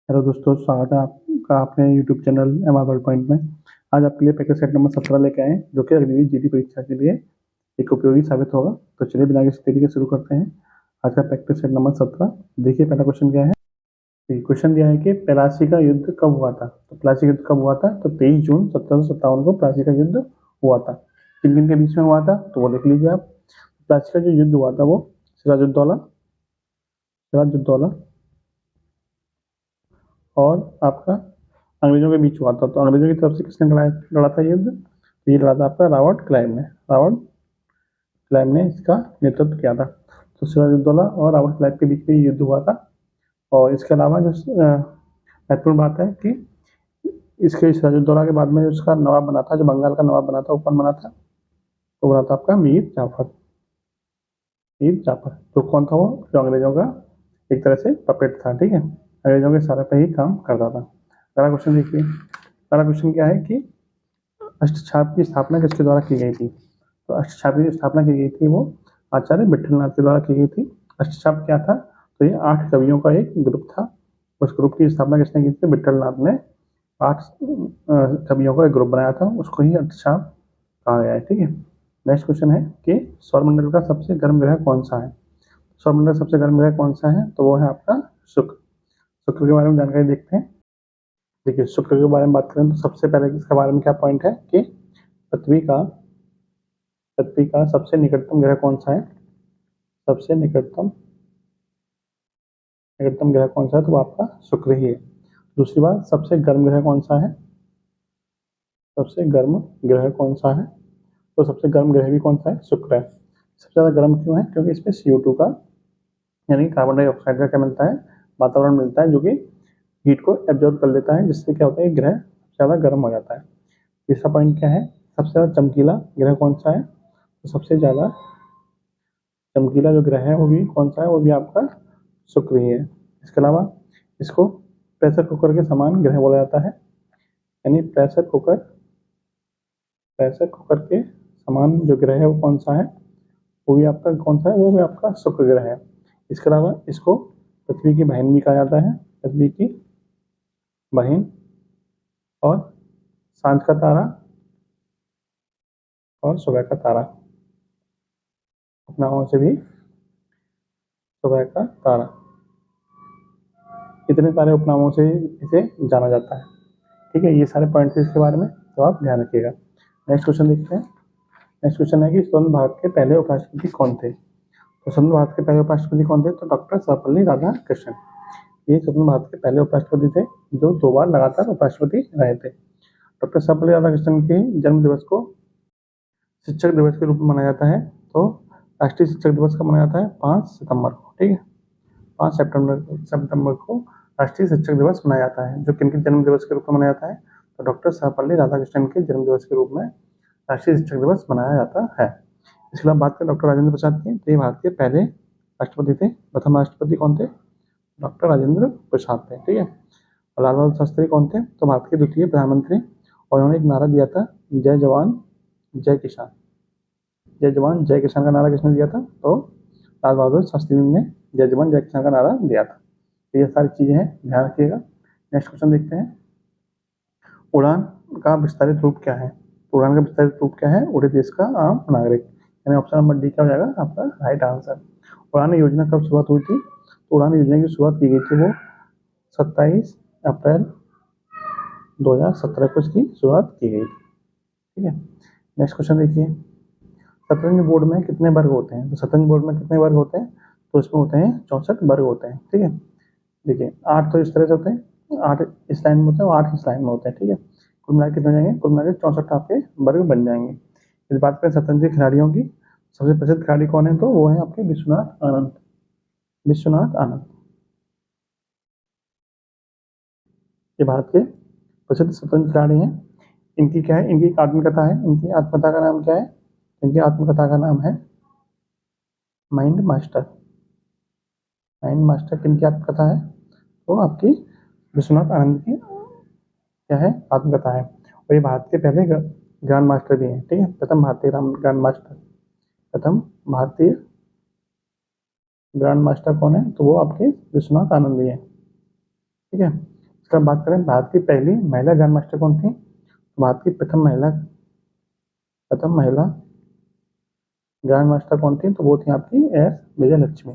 Hello दोस्तों, स्वागत है आपका अपने YouTube channel MR world point में। आज आपके लिए प्रैक्टिस सेट नंबर 17 लेके आए हैं, जो कि अग्निवीर जीडी परीक्षा के लिए एक उपयोगी साबित होगा। तो चलिए बिना किसी देरी के शुरू करते हैं आज का प्रैक्टिस सेट नंबर 17। देखिए पहला क्वेश्चन क्या है। क्वेश्चन दिया है कि प्लासी का युद्ध कब हुआ था। तो प्लासी का युद्ध कब हुआ था? तो 23 जून 1757 को प्लासी का युद्ध हुआ था। किन किन के बीच में हुआ था तो वो देख लीजिए आप। प्लासी का जो युद्ध हुआ था वो सिराजुद्दौला सिराजुद्दौला और आपका अंग्रेजों के बीच हुआ था। तो अंग्रेजों की तरफ से किसने लड़ा था युद्ध? तो ये लड़ा था आपका रॉबर्ट क्लाइव ने इसका नेतृत्व किया था। तो सिराजुद्दौला और रॉबर्ट क्लाइव के बीच में युद्ध हुआ था। और इसके अलावा जो महत्वपूर्ण बात है कि इसके सिराजुद्दौला के बाद में जो इसका नवाब बना था, जो बंगाल का नवाब बना था, वो कौन बना था? वो बना था आपका मीर जाफर। तो कौन था वो? जो अंग्रेजों का एक तरह से पपेट था। ठीक है, अंग्रेजों के सारे पे ही काम करता था। अगला क्वेश्चन देखिए। अगला क्वेश्चन क्या है कि अष्टछाप की स्थापना किसके द्वारा की गई थी? तो अष्टछाप की स्थापना की गई थी वो आचार्य विठलनाथ के द्वारा की गई थी। अष्टछाप क्या था? तो ये 8 कवियों का एक ग्रुप था। उस ग्रुप की स्थापना किसने की थी? विठलनाथ ने 8 कवियों का एक ग्रुप बनाया था, उसको ही अष्टछाप कहा गया है। ठीक है, नेक्स्ट क्वेश्चन है कि सौरमंडल का सबसे गर्म ग्रह कौन सा है? सौरमंडल सबसे गर्म ग्रह कौन सा है? तो वो है आपका शुक्र। शुक्र के बारे में जानकारी देखते हैं। देखिए, शुक्र के बारे में बात करें तो सबसे पहले इसके बारे में क्या पॉइंट है कि पृथ्वी का पृथ्वी का सबसे निकटतम ग्रह कौन सा है? सबसे निकटतम निकटतम ग्रह कौन सा है? तो वो आपका शुक्र ही है। दूसरी बात, सबसे गर्म ग्रह कौन सा है? सबसे गर्म ग्रह कौन सा है? तो सबसे गर्म ग्रह भी कौन सा है? शुक्र है। सबसे ज्यादा गर्म क्यों है? क्योंकि इसमें CO2 का यानी कार्बन डाइऑक्साइड का क्या मिलता है? वातावरण मिलता है, जो कि हीट को एब्जॉर्ब कर लेता है, जिससे क्या होता है ग्रह ज्यादा गर्म हो जाता है। तीसरा पॉइंट क्या है? सबसे ज्यादा चमकीला ग्रह कौन सा है? तो सबसे ज्यादा चमकीला जो ग्रह है वो भी कौन सा है? वो भी आपका शुक्र ही है। इसके अलावा इसको प्रेशर कुकर के समान ग्रह बोला जाता है, यानी प्रेशर कुकर के समान जो ग्रह है वो कौन सा है? वो भी आपका कौन सा है? वो भी आपका शुक्र ग्रह है। इसके अलावा इसको पृथ्वी की बहन भी कहा जाता है, पृथ्वी की बहन। और सांझ का तारा और सुबह का तारा, उपनामों से भी सुबह का तारा, इतने सारे उपनामों से इसे जाना जाता है। ठीक है, ये सारे पॉइंट्स इसके बारे में, तो आप ध्यान रखिएगा। नेक्स्ट क्वेश्चन देखते हैं। नेक्स्ट क्वेश्चन है कि स्वतंत्र भारत के पहले उपराष्ट्रपति कौन थे? तो स्वतंत्र भारत के पहले उपराष्ट्रपति कौन थे? तो डॉक्टर सर्वपल्ली राधाकृष्णन। ये स्वतंत्र भारत के पहले उपराष्ट्रपति थे जो 2 बार लगातार उपराष्ट्रपति रहे थे। डॉक्टर सर्वपल्ली राधाकृष्णन के जन्म दिवस को शिक्षक दिवस के रूप में मनाया जाता है। तो राष्ट्रीय शिक्षक दिवस का मनाया जाता है 5 सितंबर को। ठीक है, 5 सितंबर को राष्ट्रीय शिक्षक दिवस मनाया जाता है, जो किनके जन्म दिवस के रूप में मनाया जाता है? तो डॉक्टर सर्वपल्ली राधाकृष्णन के जन्म दिवस के रूप में राष्ट्रीय शिक्षक दिवस मनाया जाता है। इसके अलावा बात करें डॉक्टर राजेंद्र प्रसाद की, तो ये भारत के पहले राष्ट्रपति थे। प्रथम राष्ट्रपति कौन थे? डॉक्टर राजेंद्र प्रसाद थे। ठीक है, और लाल बहादुर शास्त्री कौन थे? तो भारत के द्वितीय प्रधानमंत्री। और उन्होंने एक नारा दिया था, जय जवान जय किसान। जय जवान जय किसान का नारा किसने दिया था? तो लाल बहादुर शास्त्री ने जय जवान जय किसान का नारा दिया था। तो ये सारी चीजें हैं, ध्यान रखिएगा। नेक्स्ट क्वेश्चन देखते हैं। उड़ान का विस्तारित रूप क्या है? उड़ान का विस्तारित रूप क्या है? उड़े देश का आम नागरिक, यानी ऑप्शन नंबर डी क्या हो जाएगा आपका राइट आंसर। उड़ान योजना कब शुरुआत हुई थी? तो उड़ान योजना की शुरुआत की गई थी वो 27 अप्रैल 2017 को इसकी शुरुआत की गई थी। ठीक है, नेक्स्ट क्वेश्चन देखिए। शतरंज बोर्ड में कितने वर्ग होते हैं? तो शतरंज बोर्ड में कितने वर्ग होते हैं? तो इसमें होते हैं 64 वर्ग होते हैं। ठीक है, देखिए 8 तो इस तरह से होते हैं, 8 इस लाइन में होते हैं और 8 इस लाइन में होते हैं। ठीक है, कुल मिला कितने हो जाएंगे? कुल मिला के 64 आपके वर्ग बन जाएंगे। इस बात करें शतरंज के खिलाड़ियों की, सबसे प्रसिद्ध खिलाड़ी कौन है? तो वो है आपके विश्वनाथ आनंद। ये भारत के प्रसिद्ध शतरंज खिलाड़ी हैं। इनकी क्या है? इनकी एक आत्मकथा है। इनकी आत्मकथा का नाम क्या है? इनकी आत्मकथा का नाम है माइंड मास्टर। माइंड मास्टर किनकी आत्मकथा है? तो आपकी विश्वनाथ आनंद की क्या है? आत्मकथा है। और ये भारत के पहले ग्रैंड मास्टर भी हैं। ठीक है, प्रथम भारतीय ग्रैंड मास्टर कौन है? तो वो आपके विश्वनाथ आनंद ही है। ठीक है, इसका बात करें भारत की पहली महिला ग्रैंड मास्टर कौन थी, तो भारत की प्रथम महिला ग्रैंड मास्टर कौन थी, तो वो थी आपकी एस विजयलक्ष्मी।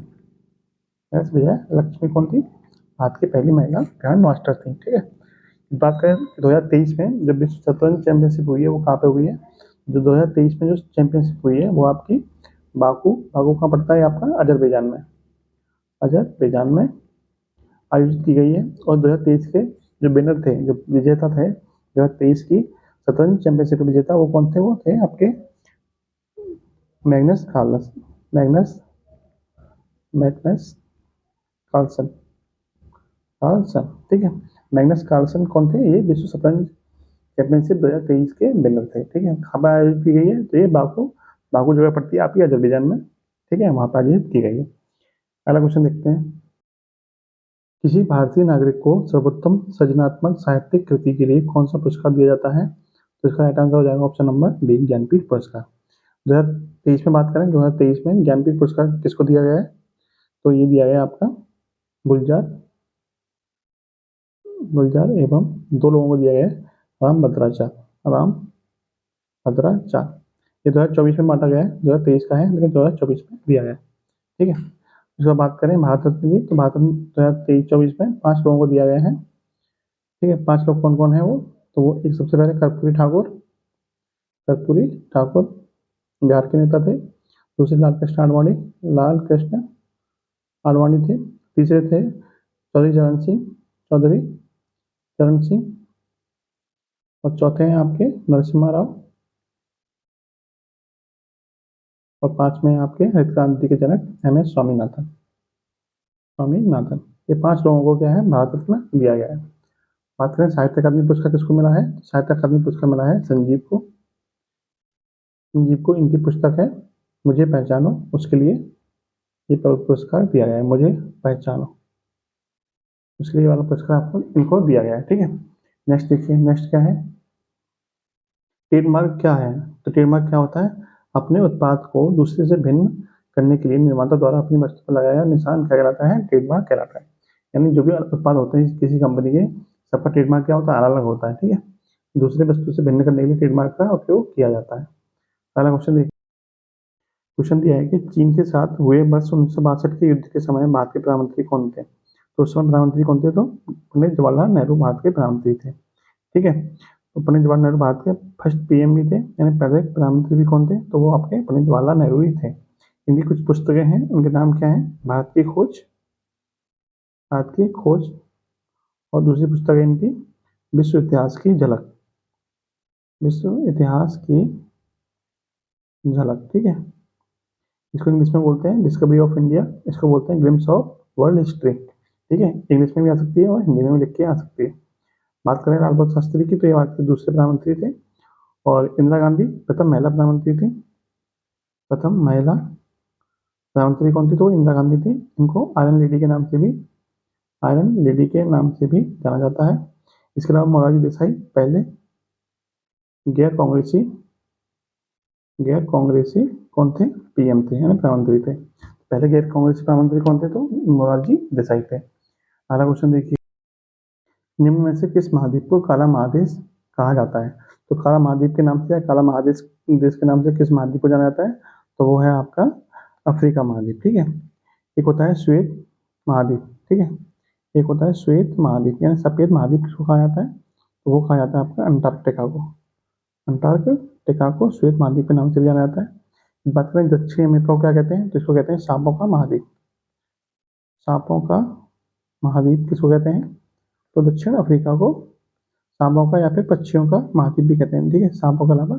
एस विजयलक्ष्मी कौन थी, भारत की पहली महिला ग्रैंड मास्टर थी। ठीक है, बात करें 2023 में जो विश्व शतरंज चैंपियनशिप हुई है वो कहाँ पे हुई है, जो 2023 में जो चैंपियनशिप हुई है वो आपकी बाकू कहाँ पड़ता है आपका, अजरबैजान में आयोजित की गई है। और 2023 के जो विनर थे, जो विजेता थे 2023 की शतरंज चैंपियनशिप के विजेता, वो कौन थे, वो थे आपके मैग्नस कार्लसन। ठीक है, मैग्नस कार्लसन कौन थे, ये विश्व शतरंज चैंपियनशिप 2023 के विनर थे। ठीक है, कहाँ पर आयोजित की गई है, तो ये बाकू जगह पड़ती है आपकी अजरबैजान में। ठीक है, वहाँ पर आयोजित की गई है। अगला क्वेश्चन देखते हैं, किसी भारतीय नागरिक को सर्वोत्तम सृजनात्मक साहित्यिक कृति के लिए कौन सा पुरस्कार दिया जाता है, तो इसका राइट आंसर हो जाएगा ऑप्शन नंबर बी, ज्ञानपीठ पुरस्कार। 2023 में बात करें, 2023 में ज्ञानपीठ पुरस्कार किसको दिया गया है, तो ये दिया गया आपका गुलजार एवं दो लोगों को दिया गया है, राम भद्राचार्य। ये 2024 में बांटा गया है, 2023 का है लेकिन 2024 में दिया गया है। ठीक है, इसके बाद बात करें भारत रत्न की, तो भारत रत्न 2023-24 में 5 लोगों को दिया गया है। ठीक है, 5 लोग कौन कौन है वो, तो वो एक सबसे पहले कर्पूरी ठाकुर बिहार के नेता थे। दूसरे लाल कृष्ण आडवाणी थे। तीसरे थे चौधरी चरण सिंह, और चौथे हैं आपके नरसिम्हा राव, और 5वें हैं आपके हरित क्रांति के जनक एम एस स्वामीनाथन। ये 5 लोगों को क्या है, भारत रत्न दिया गया है। बात करें साहित्य अकादमी पुरस्कार किसको मिला है, साहित्य अकादमी पुरस्कार मिला है संजीव को। इनकी पुस्तक है मुझे पहचानो, उसके लिए ये पुरस्कार दिया गया है, मुझे पहचानो, उसके लिए वाला पुरस्कार आपको इनको दिया गया है। ठीक है, नेक्स्ट देखिए, नेक्स्ट क्या है, ट्रेडमार्क क्या है, तो ट्रेडमार्क क्या होता है, अपने उत्पाद को दूसरे से भिन्न करने के लिए निर्माता द्वारा अपनी वस्तु पर लगाया निशान क्या कहलाता है, ट्रेडमार्क कहलाता है। यानी जो भी उत्पाद होते हैं किसी कंपनी के, सबका ट्रेडमार्क क्या होता है, अलग अलग होता है। ठीक है, दूसरे वस्तु से भिन्न करने के लिए ट्रेडमार्क का उपयोग किया जाता है। पहला क्वेश्चन देखिए, क्वेश्चन दिया है कि चीन के साथ हुए वर्ष 1962 के युद्ध के समय भारत के प्रधानमंत्री कौन थे, तो उस समय प्रधानमंत्री कौन थे, तो पंडित जवाहरलाल नेहरू भारत के प्रधानमंत्री थे। ठीक है, तो पंडित जवाहरलाल नेहरू भारत के फर्स्ट पीएम भी थे, यानी पहले प्रधानमंत्री भी कौन थे, तो वो आपके पंडित जवाहरलाल नेहरू ही थे। इनकी कुछ पुस्तकें हैं, उनके नाम क्या है, भारत की खोज, और दूसरी पुस्तक है इनकी विश्व इतिहास की झलक। ठीक है, इसको इंग्लिश में बोलते हैं डिस्कवरी ऑफ इंडिया, इसको बोलते हैं ग्लिम्स ऑफ वर्ल्ड हिस्ट्री। ठीक है, इंग्लिश में भी आ सकती है और हिंदी में भी लिख के आ सकती है। बात करें लाल बहादुर शास्त्री की, तो ये भारत के दूसरे प्रधानमंत्री थे। और इंदिरा गांधी प्रथम महिला प्रधानमंत्री थी। प्रथम महिला प्रधानमंत्री कौन थी, तो इंदिरा गांधी थी। इनको आयरन लेडी के नाम से भी जाना जाता है। इसके अलावा मोरारजी देसाई पहले गैर कांग्रेसी कौन थे, पीएम थे, यानी प्रधानमंत्री थे। पहले गैर कांग्रेसी प्रधानमंत्री कौन थे, तो मोरारजी देसाई थे। अगला क्वेश्चन देखिए, निम्न में से किस महाद्वीप को काला महादेश कहा जाता है, तो काला महाद्वीप के नाम से या काला महादेश देश के नाम से किस महाद्वीप को जाना जाता है, तो वो है आपका अफ्रीका महाद्वीप। ठीक है, एक होता है श्वेत महाद्वीप। ठीक है, एक होता है श्वेत महाद्वीप, यानी सफेद महाद्वीप किसको कहा जाता है, तो वो कहा जाता है आपका अंटार्कटिका को श्वेत महाद्वीप के नाम से भी जाना जाता है। बात करें दक्षिण अमेरिका को क्या कहते हैं, तो इसको कहते हैं सांपों का महाद्वीप किसको कहते हैं, तो दक्षिण अफ्रीका को सांपों का या फिर पक्षियों का महाद्वीप भी कहते हैं। ठीक है, सांपों के अलावा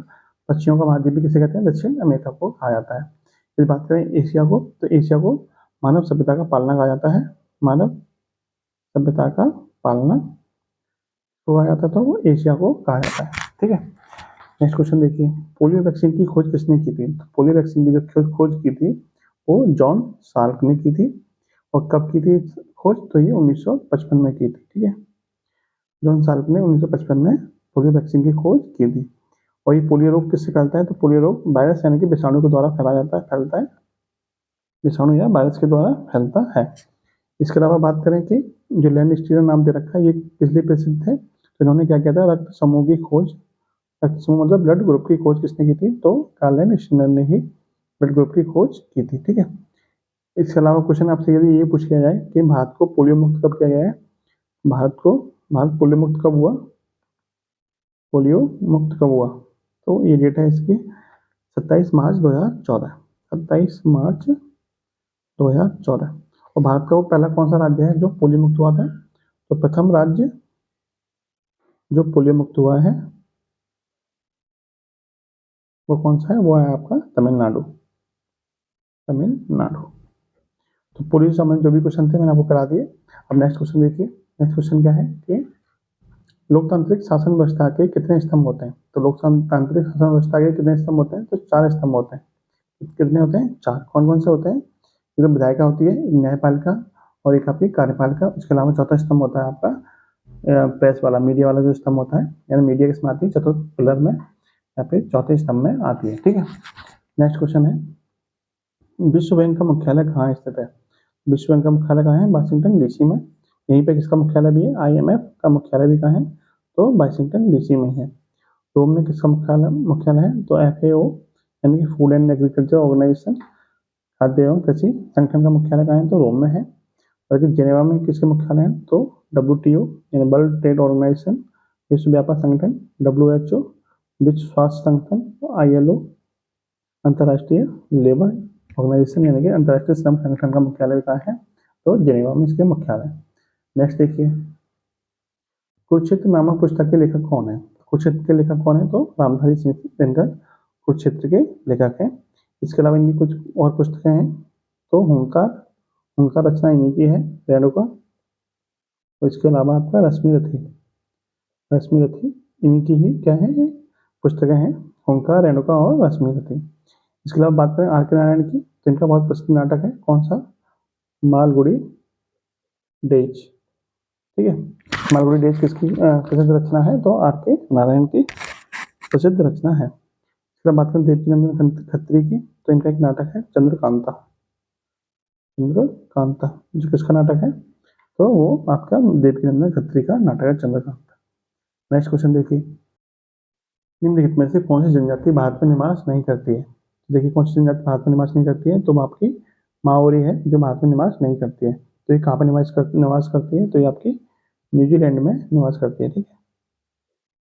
पक्षियों का महाद्वीप भी किसे कहते हैं, दक्षिण अमेरिका को कहा जाता है। फिर बात करें एशिया को, तो एशिया को मानव सभ्यता का पालना कहा जाता है। मानव सभ्यता का पालना तो कहा जाता था, वो एशिया को कहा जाता है। ठीक है, नेक्स्ट क्वेश्चन देखिए, पोलियो वैक्सीन की खोज किसने की थी, तो पोलियो वैक्सीन की जो खोज की थी वो जॉन साल्क ने की थी। और कब की थी खोज, तो ये 1955 में की थी। ठीक है, जॉन साल्क ने 1955 में पोलियो वैक्सीन की खोज की थी। और ये पोलियो रोग किससे फैलता है, तो पोलियो रोग वायरस यानी कि विषाणु के द्वारा फैलता है, विषाणु या वायरस के द्वारा फैलता है। इसके अलावा बात करें कि जो लैंड स्टीनर नाम दे रखा है ये किस लिए प्रसिद्ध है? तो इन्होंने क्या किया था, रक्त समूह की खोज, रक्त समूह मतलब ब्लड ग्रुप की खोज किसने की थी? तो कार्ल लैंड स्टीनर ने ही ब्लड ग्रुप की खोज की थी। ठीक है, इसके अलावा क्वेश्चन आपसे यदि ये पूछ लिया जाए कि भारत को पोलियो मुक्त कब किया गया है? भारत पोलियो मुक्त कब हुआ? पोलियो मुक्त कब हुआ? तो ये डेट है इसकी 27 मार्च 2014, 27 मार्च 2014। और भारत का वो पहला कौन सा राज्य है जो पोलियो मुक्त हुआ था? तो प्रथम राज्य जो पोलियो मुक्त हुआ है वो कौन सा है? वो है आपका तमिलनाडु, तमिलनाडु। तो पोलियो से संबंधित जो भी क्वेश्चन थे मैंने आपको करा दिए। अब नेक्स्ट क्वेश्चन देखिए। नेक्स्ट क्वेश्चन क्या है कि लोकतांत्रिक शासन व्यवस्था के कितने स्तंभ होते हैं? तो लोकतांत्रिक शासन व्यवस्था के कितने स्तंभ होते हैं? तो 4 स्तंभ होते हैं। कितने होते हैं? 4। कौन कौन से होते हैं? एक तो विधायिका होती है, एक न्यायपालिका और एक आपकी कार्यपालिका। उसके अलावा चौथा स्तंभ होता है आपका प्रेस वाला, मीडिया वाला जो स्तंभ होता है, यानी मीडिया किसमें आती है? चतुर्थ पिलर में या फिर चौथे स्तंभ में आती है। ठीक है, नेक्स्ट क्वेश्चन है विश्व बैंक का मुख्यालय कहाँ स्थित है? विश्व बैंक का मुख्यालय कहाँ है? वाशिंगटन डीसी में। यहीं पे किसका मुख्यालय भी है? IMF का मुख्यालय भी कहाँ है? तो वाशिंगटन डीसी में है। रोम में किसका मुख्यालय है? तो FAO यानी कि फूड एंड एग्रीकल्चर ऑर्गेनाइजेशन, खाद्य एवं कृषि संगठन का मुख्यालय कहाँ है? तो रोम में है। और जेनेवा में किसके मुख्यालय है? तो WTO यानी वर्ल्ड ट्रेड ऑर्गेनाइजेशन, विश्व व्यापार संगठन, WHO विश्व स्वास्थ्य संगठन, ILO अंतर्राष्ट्रीय लेबर ऑर्गेनाइजेशन यानी कि अंतर्राष्ट्रीय श्रम संगठन का मुख्यालय कहाँ है? तो जेनेवा में इसके मुख्यालय। नेक्स्ट देखिए, कुरुक्षेत्र नामक पुस्तक के लेखक कौन है? कुरुक्षेत्र के लेखक कौन है? तो रामधारी सिंह दिनकर कुरुक्षेत्र के लेखक हैं। इसके अलावा इनकी कुछ और पुस्तकें हैं। तो हुंकार रचना इन्हीं की है, रेणुका। और इसके अलावा आपका रश्मि रथी इन्हीं की ही क्या है? पुस्तकें हैं, हुंकार, रेणुका और रश्मि रथी। इसके अलावा बात करें R.K. नारायण की, तो इनका बहुत प्रसिद्ध नाटक है कौन सा? मालगुडी डेज। ठीक है, मालगुडी डेज किसकी प्रसिद्ध रचना है? तो R.K. नारायण की प्रसिद्ध रचना है। इसके बाद बात करें देवकीनंदन खत्री की, तो इनका एक नाटक है चंद्रकांता, जो किसका नाटक है? तो वो आपका देवकीनंदन खत्री का नाटक है चंद्रकांता। नेक्स्ट क्वेश्चन देखिए, निम्नलिखित में से कौन सी जनजाति भारत में निवास नहीं करती है? देखिए कौन सी जनजाति भारत में निवास नहीं करती है? तो वो आपकी माओरी है जो भारत में निवास नहीं करती है। तो ये कहाँ पर निवास करती है? तो ये आपकी न्यूजीलैंड में निवास करती है। ठीक है,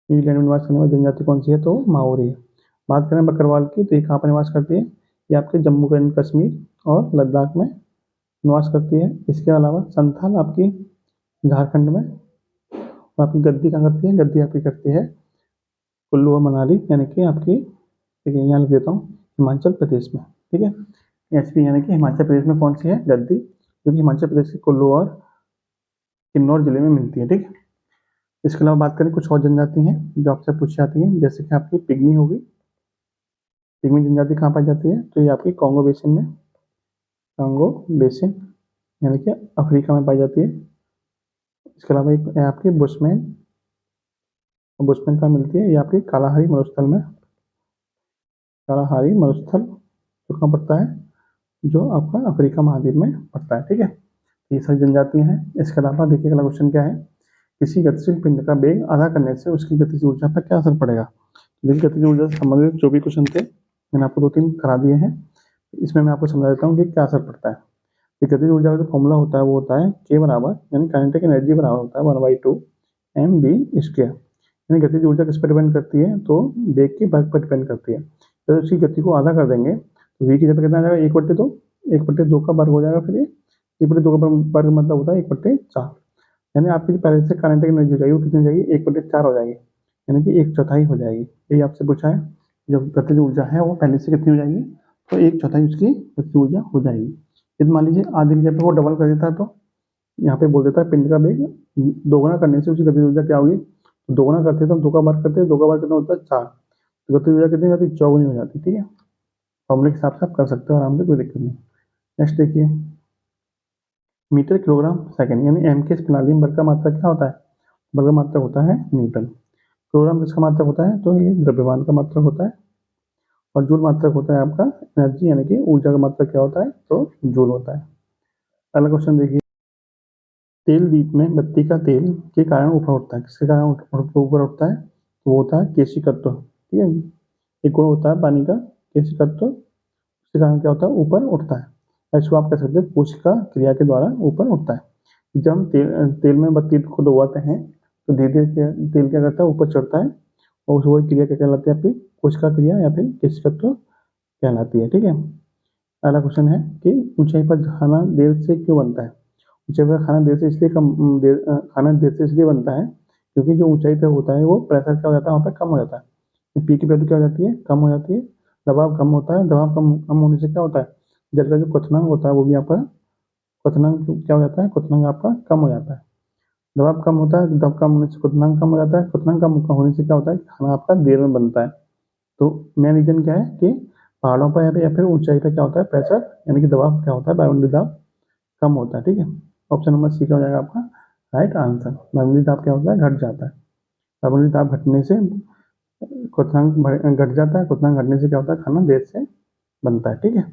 न्यूजीलैंड में निवास करने वाली जनजाति कौन सी है? तो माओरी है। बात करें बकरवाल की, तो ये कहाँ पर निवास करती है? ये आपके जम्मू एंड कश्मीर और लद्दाख में निवास करती है। इसके अलावा संथाल आपकी झारखंड में, और आपकी गद्दी कहाँ करती है? गद्दी आपकी करती है कुल्लू और मनाली यानी कि आपकी, ठीक है यहाँ लिख देता हूँ, हिमाचल प्रदेश में। ठीक है, HP यानी कि हिमाचल प्रदेश में कौन सी है? गद्दी, जो कि हिमाचल प्रदेश के कुल्लू और किन्नौर जिले में मिलती है। ठीक है, इसके अलावा बात करें कुछ और जनजाति हैं जो आपसे पूछी जाती हैं, जैसे कि आपकी पिग्मी होगी। पिग्मी जनजाति कहाँ पाई जाती है? तो ये आपकी कॉन्गो बेसिन में, कॉन्गो बेसिन यानी कि अफ्रीका में पाई जाती है। इसके अलावा एक आपकी बुशमैन कहाँ मिलती है? ये आपकी कालाहारी मरुस्थल में, कालाहारी मरुस्थल जो कहाँ पड़ता है? जो आपका अफ्रीका महाद्वीप में पड़ता है। ठीक है, ये सारी जनजातियां हैं। इसके अलावा देखिए अगला क्वेश्चन क्या है, किसी गतिशील पिंड का वेग आधा करने से उसकी गतिज ऊर्जा पर क्या असर पड़ेगा? देखिए गतिज ऊर्जा से संबंधित जो भी क्वेश्चन थे मैंने आपको 2-3 करा दिए हैं। इसमें मैं आपको समझा देता हूँ कि क्या असर पड़ता है। गतिज ऊर्जा का जो फॉर्मूला होता है वो होता है K बराबर यानी काइनेटिक एनर्जी बराबर होता है 1/2 mv²। यानी गतिज ऊर्जा किस पर डिपेंड करती है? तो वेग के वर्ग पर डिपेंड करती है। तो उसकी गति को आधा कर देंगे तो v की जगह कितना आ जाएगा? 1/2, 1/2 का वर्ग हो जाएगा। फिर 1/2 का वर्ग मतलब होता है 1/4। यानी आपकी पहले से काइनेटिक एनर्जी हो जाएगी वो कितनी हो जाएगी? 1/4 हो जाएगी, यानी कि 1/4 हो जाएगी। यही आपसे पूछा है, जब गतिज ऊर्जा है वो पहले से कितनी हो जाएगी? तो 1/4 उसकी गतिज ऊर्जा हो जाएगी। यदि मान लीजिए आधे की जगह पे वो डबल कर देता है तो यहाँ पे बोल देता है पिंड का वेग दोगुना करने से उसकी गतिज ऊर्जा क्या होगी? तो दोगुना करते हैं तो 2 का वर्ग करते हैं, 2 का वर्ग कितना होता है? 4। तो गतिज ऊर्जा कितनी जाती है? 4 हो जाती है। ठीक है, फॉर्मूले के हिसाब से आप कर सकते हो आराम से, कोई दिक्कत नहीं। नेक्स्ट देखिए, मीटर किलोग्राम सेकंड यानी m के इस प्रणाली में बल का मात्रा क्या होता है? बल का मात्रा होता है न्यूटन। किलोग्राम किसका मात्रक होता है? तो ये द्रव्यमान का मात्रक होता है। और जूल मात्रक होता है आपका एनर्जी यानी कि ऊर्जा का मात्रक क्या होता है? तो जूल होता है। अगला क्वेश्चन देखिए, तेल दीप में बत्ती का तेल के कारण ऊपर उठता है। किसके कारण ऊपर उठता है? तो वो होता है केशिकत्व। ठीक है, एक गुण होता है पानी का केशिकत्व, उसके कारण क्या होता है? ऊपर उठता है। इसको आप कह सकते हैं कोशिका क्रिया के द्वारा ऊपर उठता है। जब हम तेल में बत्ती को डुबाते हैं तो धीरे धीरे तेल क्या करता है? ऊपर चढ़ता है, और वही क्रिया क्या कहलाती है? आपकी कोशिका क्रिया या फिर केशिकत्व कहलाती है। ठीक है, अगला क्वेश्चन है कि ऊंचाई पर खाना देर से क्यों बनता है? ऊंचाई पर खाना देर से इसलिए खाना देर से इसलिए बनता है क्योंकि जो ऊंचाई पे होता है वो प्रेशर क्या हो जाता है? वहाँ पे कम हो जाता है। पी की वैल्यू क्या हो जाती है? कम हो जाती है। दबाव कम होता है। दबाव कम होने से क्या होता है? जल का जो क्वथनांक होता है वो भी आपका क्वथनांक क्या हो जाता है? क्वथनांक आपका कम हो जाता है। दबाव कम होता है, दबाव कम होने से क्वथनांक कम हो जाता है। क्वथनांक कम होने से क्या होता है? खाना आपका देर में बनता है। तो मेन रीजन क्या है कि पहाड़ों पर या फिर ऊंचाई पर क्या होता है? प्रेशर यानी कि दबाव क्या होता है? वायुमंडलीय दाब कम होता है। ठीक है, ऑप्शन नंबर सी क्या हो जाएगा आपका राइट आंसर। वायुमंडलीय दाब क्या होता है? घट जाता है। वायुमंडलीय दाब घटने से क्वथनांक घट जाता है। क्वथनांक घटने से क्या होता है? खाना देर से बनता है। ठीक है,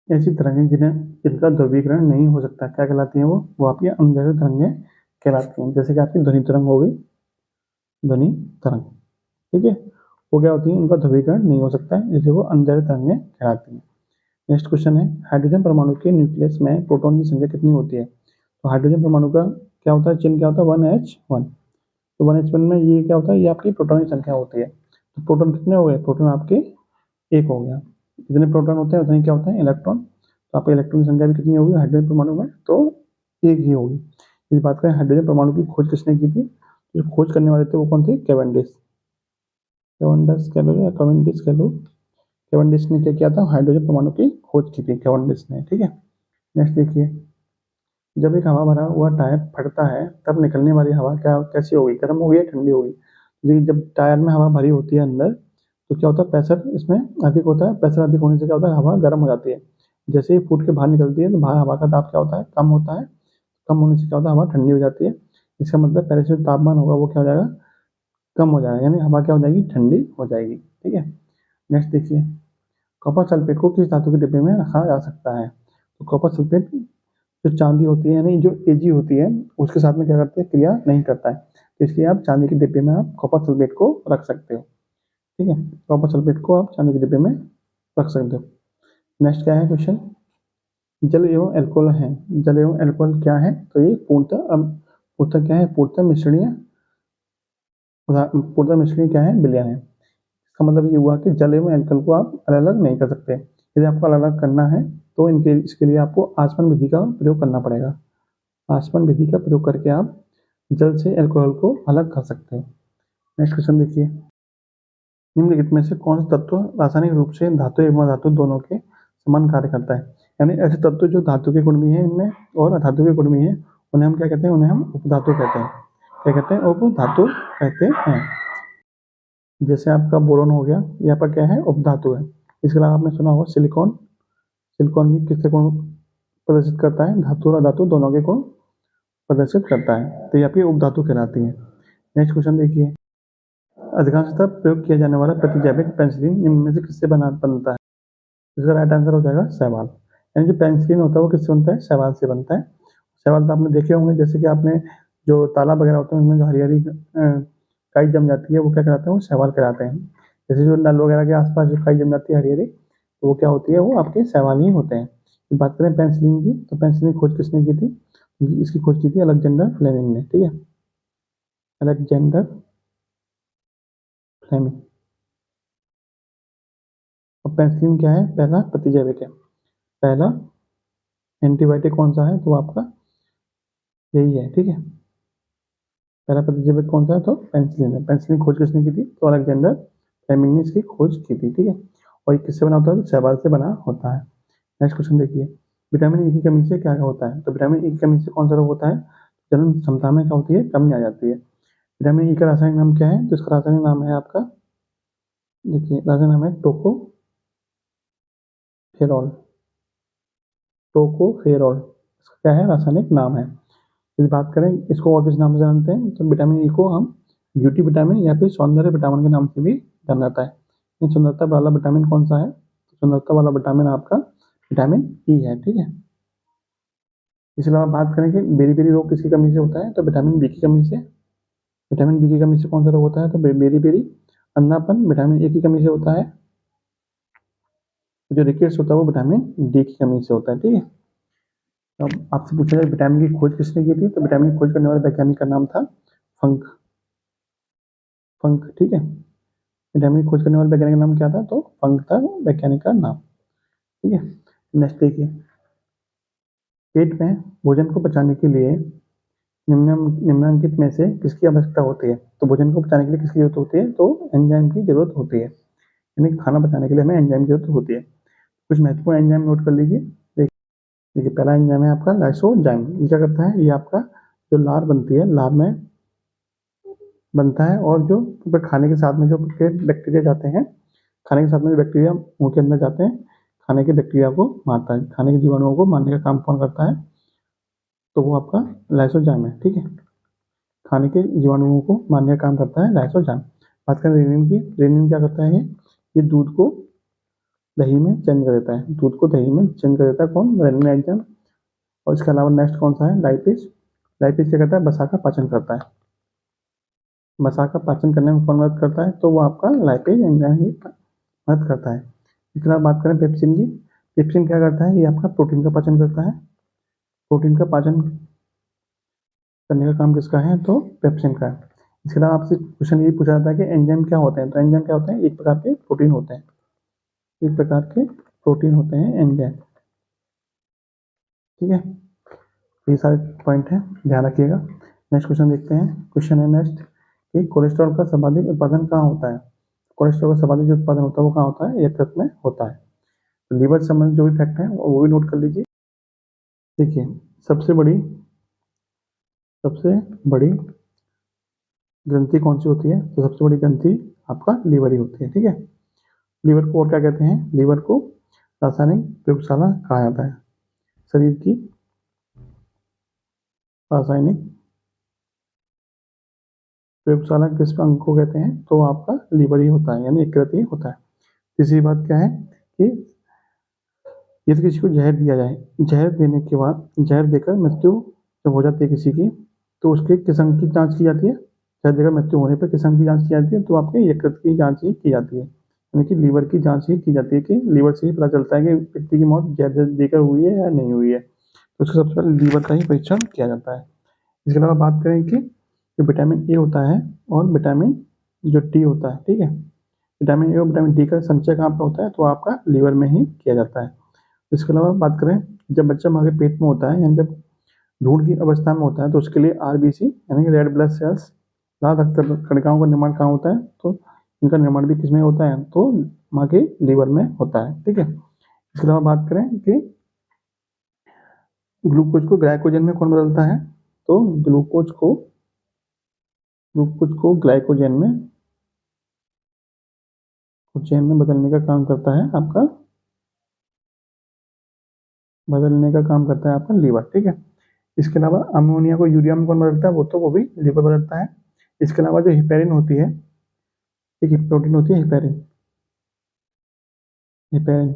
ऐसी तरंगें जिनका ध्रुवीकरण नहीं हो सकता क्या कहलाती हैं? वो आपकी अंधेरे तरंगें कहलाती हैं। जैसे कि आपकी ध्वनि तरंग हो गई, ध्वनि तरंग। ठीक है, वो क्या होती है? उनका ध्रुवीकरण नहीं हो सकता है, इसलिए वो अंधेरे तरंगें कहलाती हैं। नेक्स्ट क्वेश्चन है, हाइड्रोजन परमाणु के न्यूक्लियस में प्रोटॉन की संख्या कितनी होती है? तो हाइड्रोजन परमाणु का क्या होता है? चिन्ह क्या होता है? 1H1। तो 1H1 में ये क्या होता है? ये आपकी प्रोटॉन की संख्या होती है। तो प्रोटॉन कितने हो गए? प्रोटॉन आपके एक हो गया। जितने प्रोटॉन होते हैं उतने क्या होते हैं? इलेक्ट्रॉन। तो आपके इलेक्ट्रॉन की संख्या भी कितनी होगी हाइड्रोजन परमाणु में? तो एक ही होगी। यदि बात करें हाइड्रोजन परमाणु की खोज किसने की थी? जो खोज करने वाले थे वो कौन थे? कैवेंडिश। कैवेंडिश कह लो या कैवेंडिश कह लो। कैवेंडिश ने क्या किया था? हाइड्रोजन परमाणु की खोज की थी कैवेंडिश ने। ठीक है, नेक्स्ट देखिए, जब एक हवा भरा हुआ टायर फटता है तब निकलने वाली हवा कैसी होगी? गर्म होगी या ठंडी होगी? क्योंकि जब टायर में हवा भरी होती है अंदर तो क्या होता है? प्रेशर इसमें अधिक होता है। प्रेशर अधिक होने से क्या होता है? हवा गर्म हो जाती है। जैसे ही फूट के बाहर निकलती है तो बाहर हवा का दाब क्या होता है? कम होता है। कम होने से क्या होता है? हवा ठंडी हो जाती है। इसका मतलब पहले से जो तापमान होगा वो क्या हो जाएगा? कम हो जाएगा, यानी हवा क्या हो जाएगी? ठंडी हो जाएगी। ठीक है, नेक्स्ट देखिए, कॉपर सल्फेट को किस धातु के डिब्बे में रखा जा सकता है? तो कॉपर सल्फेट जो चांदी होती है यानी जो एजी होती है उसके साथ में क्या करते हैं? क्रिया नहीं करता है। तो इसलिए आप चांदी के डिब्बे में आप कॉपर सल्फेट को रख सकते हो। ठीक है, कॉपर सल्फेट को आप चांदी के डिब्बे में रख सकते हो। नेक्स्ट क्या है क्वेश्चन? जल एवं अल्कोहल है। जल एवं अल्कोहल क्या है? तो ये पूर्णतः क्या है? पूर्णतः मिश्रणीय क्या है? विलयन है। इसका मतलब ये हुआ कि जल एवं अल्कोहल को आप अलग अलग नहीं कर सकते। यदि आपको अलग अलग करना है तो इसके लिए आपको आचमन विधि का प्रयोग करना पड़ेगा। आचमन विधि का प्रयोग करके आप जल से अल्कोहल को अलग कर सकते हो। नेक्स्ट क्वेश्चन देखिए, निम्नलिखित में से कौन सा तत्व रासायनिक रूप से धातु एवं अधातु दोनों के समान कार्य करता है? यानी ऐसे तत्व जो धातु के गुण भी हैं इनमें और अधातु के गुण भी हैं, उन्हें हम क्या कहते हैं? उन्हें हम उपधातु कहते हैं। क्या कहते हैं? उपधातु कहते हैं। जैसे आपका बोरोन हो गया, यहाँ पर क्या है? उपधातु है। इसके अलावा आपने सुना होगा सिलिकॉन। सिलिकॉन भी किसके गुण प्रदर्शित करता है? धातु और अधातु दोनों के गुण प्रदर्शित करता है। तो ये आपकी उपधातु कहलाती है। नेक्स्ट क्वेश्चन देखिए, अधिकांशतः प्रयोग किया जाने वाला प्रतिजैविक पेंसिलिन निम्न में से किससे बनता है? इसका राइट आंसर हो जाएगा शैवाल। यानी जो पेंसिलिन होता है वो किससे बनता है? शैवाल से बनता है। शैवाल तो आपने देखे होंगे, जैसे कि आपने जो तालाब वगैरह होते हैं उनमें जो हरी हरी काई जम जाती है वो क्या कहलाते हैं? वो शैवाल कहलाते हैं। जैसे जो नल वगैरह के आसपास जो काई जम जाती है हरी हरी, तो वो क्या होती है? वो आपके शैवाल ही होते हैं। बात करें पेंसिलिन की, तो पेंसिलिन की खोज किसने की थी? इसकी खोज की थी अलेक्जेंडर फ्लेमिंग ने। ठीक है, अलेक्जेंडर फ्लेमिंग। और पेंसिलिन क्या है? पहला प्रतिजैविक है। पहला एंटीबायोटिक कौन सा है? तो आपका यही है। ठीक है, पहला प्रतिजैविक कौन सा है? तो पेंसिलिन है। पेंसिलिन की खोज किसने की थी? तो अलेक्जेंडर फ्लेमिंग ने इसकी खोज की थी। ठीक है, और ये किससे बना होता है? तो शैवाल से बना होता है। नेक्स्ट क्वेश्चन देखिए, विटामिन ई की कमी से क्या क्या होता है? तो विटामिन ई की कमी से कौन सा रोग होता है? जन्म क्षमता में क्या होती है? कमी आ जाती है। विटामिन ई का रासायनिक नाम क्या है? तो इसका रासायनिक नाम है आपका, देखिए रासायनिक नाम है टोकोफेरॉल। टोकोफेरॉल इसका क्या है? रासायनिक नाम है। यदि बात करें इसको और किस नाम से जानते हैं, तो विटामिन ई को हम ब्यूटी विटामिन या फिर सौंदर्य विटामिन के नाम से भी जाना जाता है। सुंदरता वाला विटामिन कौन सा है? तो सुंदरता वाला विटामिन आपका विटामिन ई है। ठीक है, इसके अलावा बात करें कि बेरी रोग किसकी कमी से होता है, तो विटामिन बी की कमी से। विटामिन बी की कमी से कौन सा रोग होता है, तो बेरी अंधापन विटामिन ए की कमी से होता है। जो रिकेट्स होता है वो विटामिन डी की कमी से होता है। ठीक है, तो अब आपसे पूछा जाए विटामिन की खोज किसने की थी, तो विटामिन की खोज करने वाले वैज्ञानिक का नाम था फंक। ठीक है, विटामिन की खोज करने वाले वैज्ञानिक का नाम क्या था, तो फंक था वैज्ञानिक का नाम। ठीक है, नेक्स्ट देखिए, पेट में भोजन को पचाने के लिए निम्नलिखित में से किसकी आवश्यकता होती है, तो भोजन को पचाने के लिए किसकी जरूरत होती है, तो एंजाइम की जरूरत होती है। यानी खाना पचाने के लिए हमें एंजाइम की जरूरत होती है। कुछ महत्वपूर्ण एंजाइम नोट कर लीजिए। देखिए, पहला एंजाइम है आपका लाइसोजाइम। ये क्या करता है, ये आपका जो लार बनती है, लार में बनता है, और जो खाने के साथ में जो बैक्टीरिया जाते हैं, खाने के साथ में जो बैक्टीरिया मुंह के अंदर जाते हैं, खाने के बैक्टीरिया को मारता है, खाने के जीवाणुओं को मारने का काम कौन करता है, तो वो आपका लाइसोजाइम है। ठीक है, खाने के जीवाणुओं को मारने का काम करता है लाइसोजाइम। बात करें रेनिन की, रेनिन क्या करता है, ये दूध को दही में चेंज कर देता है, दूध को दही में चेंज कर देता है, कौन, रेनिन एंजाइम। और इसके अलावा नेक्स्ट कौन सा है, लाइपेज। लाइपेज क्या करता है, वसा का पाचन करता है। वसा का पाचन करने में कौन मदद करता है, तो वो आपका लाइपेज एंजाइम ही मदद करता है। इसके अलावा बात करें पेप्सिन की, पेप्सिन क्या करता है, ये आपका प्रोटीन का पाचन करता है। प्रोटीन का पाचन करने का काम किसका है, तो पेप्सिन का है। इसके अलावा आपसे क्वेश्चन ये पूछा जाता है कि एंजाइम क्या होते हैं, तो एंजाइम क्या होते हैं, एक प्रकार के प्रोटीन होते हैं, एक प्रकार के प्रोटीन होते हैं एंजाइम। ठीक है, ये सारे पॉइंट हैं, ध्यान रखिएगा। नेक्स्ट क्वेश्चन देखते हैं। क्वेश्चन है नेक्स्ट कि कोलेस्ट्रॉल का सर्वाधिक उत्पादन कहाँ होता है। कोलेस्ट्रॉल का सर्वाधिक जो उत्पादन होता है वो कहाँ होता है, यकृत में होता है। तो लीवर से संबंधित जो भी फैक्ट है वो भी नोट कर लीजिए। देखिए, सबसे बड़ी ग्रंथि कौन सी होती है, तो सबसे बड़ी ग्रंथि आपका लीवर ही होती है। ठीक है, लीवर को और क्या कहते हैं, लीवर को रासायनिक प्रयोगशाला कहा जाता है। शरीर की रासायनिक प्रयोगशाला किस अंग को कहते हैं, तो आपका लीवर ही होता है, यानी यकृत ही होता है। तीसरी बात क्या है कि यदि किसी को जहर दिया जाए, जहर देने के बाद जहर देकर मृत्यु जब हो जाती है किसी की, तो उसके किस अंग की जांच की जाती है, जहर देकर मृत्यु होने पर किस अंग की जांच की जाती है, तो आपके यकृत की जांच ही की जाती है, यानी कि लीवर की जांच ही की जाती है, कि लीवर से ही पता चलता है कि व्यक्ति की मौत जहर देकर हुई है या नहीं हुई है, तो उसका सबसे पहले लीवर का ही परीक्षण किया जाता है। इसके अलावा बात करें कि जो विटामिन ए होता है और विटामिन जो डी होता है, ठीक है, विटामिन ए और विटामिन डी का संचय कहाँ पर होता है, तो आपका लीवर में ही किया जाता है। इसके अलावा बात करें, जब बच्चा माँ के पेट में होता है, यानी जब भ्रूण की अवस्था में होता है, तो उसके लिए आरबीसी यानी कि रेड ब्लड सेल्स, लाल रक्त कणिकाओं का निर्माण कहाँ होता है, तो इनका निर्माण भी किसमें होता है, तो माँ के लीवर में होता है। ठीक है, इसके अलावा बात करें कि ग्लूकोज को ग्लाइकोजन में कौन बदलता है, तो ग्लूकोज को ग्लाइकोजन में बदलने का काम करता है आपका, लीवर। ठीक है, इसके अलावा अमोनिया को यूरिया में कौन बदलता है, वो भी लीवर बदलता है। इसके अलावा जो हिपेरिन होती है, एक प्रोटीन होती है हिपेरिन। हिपेरिन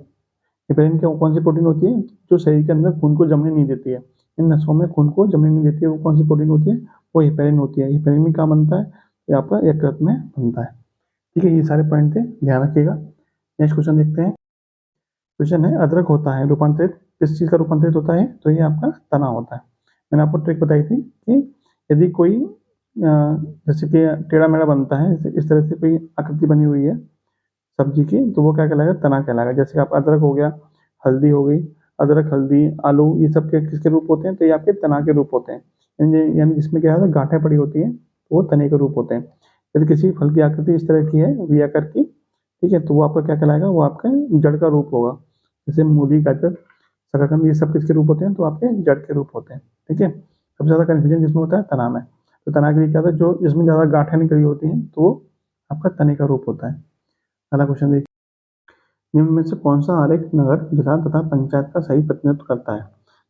हिपेरिन क्या कौन सी प्रोटीन होती है, जो शरीर के अंदर खून को जमने नहीं देती है, इन नसों में खून को जमने नहीं देती है, वो कौन सी प्रोटीन होती है, वो हिपेरिन होती है। हिपेरिन में क्या बनता है, ये आपका यकृत में बनता है। ठीक है, ये सारे पॉइंट थे, ध्यान रखिएगा। नेक्स्ट क्वेश्चन देखते हैं। क्वेश्चन है, अदरक होता है रूपांतरित किस चीज का रूपांतरित होता है, तो ये आपका तना होता है। मैंने आपको ट्रिक बताई थी कि यदि कोई जैसे कि टेढ़ा मेढ़ा बनता है, इस तरह से कोई आकृति बनी हुई है सब्जी की, तो वो क्या कहलाएगा, तना कहलाएगा। जैसे आप अदरक हो गया, हल्दी हो गई, अदरक हल्दी आलू, ये सब के किसके रूप होते हैं, तो ये आपके तना के रूप होते हैं, यानी जिसमें क्या है गांठें पड़ी होती हैं, वो तने के रूप होते हैं। यदि किसी फल की आकृति इस तरह की है, वी आकार की, ठीक है, तो वो आपका क्या कहलाएगा, वो आपका जड़ का रूप होगा। जैसे मूली, गाजर, शकरकंद, ये सब किसके रूप होते हैं, तो आपके जड़ के रूप होते हैं। ठीक है, सबसे ज्यादा कन्फ्यूजन किसमें होता है, तना में। तो तना के लिए क्या होता है, जो जिसमें ज्यादा गांठें निकली होती हैं, तो वो आपका तने का रूप होता है। अगला क्वेश्चन देखिए, निम्न में से कौन सा आरेख नगर, जिला तथा पंचायत का सही प्रतिनिधित्व करता है।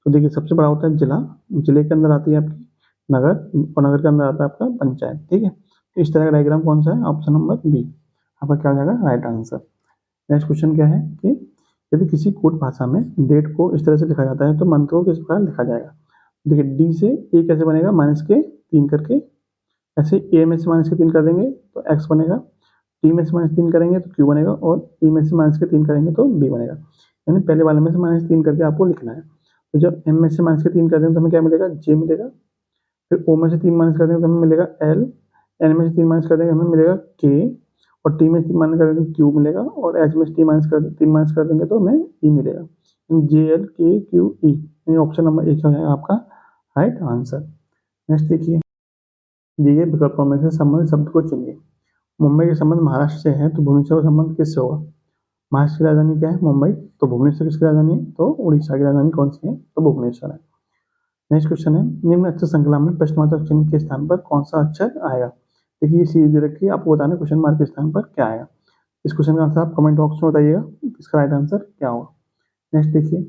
तो देखिए, सबसे बड़ा होता है जिला, जिले के अंदर आती है आपकी नगर, और नगर के अंदर आता है आपका पंचायत। ठीक है, तो इस तरह का डायग्राम कौन सा है, ऑप्शन नंबर बी आपका क्या हो जाएगा, राइट आंसर। नेक्स्ट क्वेश्चन क्या है कि यदि किसी कोड भाषा में डेट को इस तरह से लिखा जाता है, तो मंत्र को किस प्रकार लिखा जाएगा। देखिए डी से ए कैसे बनेगा, -3 करके, ऐसे ए में से -3 कर देंगे तो एक्स बनेगा, टी में से -3 करेंगे तो क्यू बनेगा, और ई में से -3 करेंगे तो बी बनेगा। यानी पहले वाले में से -3 करके आपको लिखना है। तो जब एम में से -3 कर देंगे तो हमें क्या मिलेगा, जे मिलेगा। फिर ओ में से 3 माइनस कर देंगे तो हमें मिलेगा एल, एन में से 3 माइनस कर देंगे हमें मिलेगा के, और टी में से 3 माइनस कर देंगे क्यू मिलेगा, और एच में से 3 माइनस कर देंगे तो हमें ई मिलेगा। जे एल के क्यू ई, यानी ऑप्शन नंबर 1 हो जाएगा आपका राइट आंसर। नेक्स्ट देखिए, दिए गए विकल्पों में से संबंधित शब्द को चुनिए। मुंबई का संबंध महाराष्ट्र से है तो भुवनेश्वर का संबंध किससे होगा। महाराष्ट्र की राजधानी क्या है, मुंबई, तो भुवनेश्वर किसकी राजधानी है, तो उड़ीसा की राजधानी कौन सी है, तो भुवनेश्वर है। नेक्स्ट क्वेश्चन है, निम्न अक्षर श्रृंखला में प्रश्नवाचक चिन्ह के स्थान पर कौन सा अक्षर आएगा। देखिए ये सीरीज दे रखी है, आपको बताना क्वेश्चन मार्क के स्थान पर क्या आएगा। इस क्वेश्चन का आंसर आप कमेंट बॉक्स में बताइएगा, इसका राइट आंसर क्या होगा। नेक्स्ट देखिए,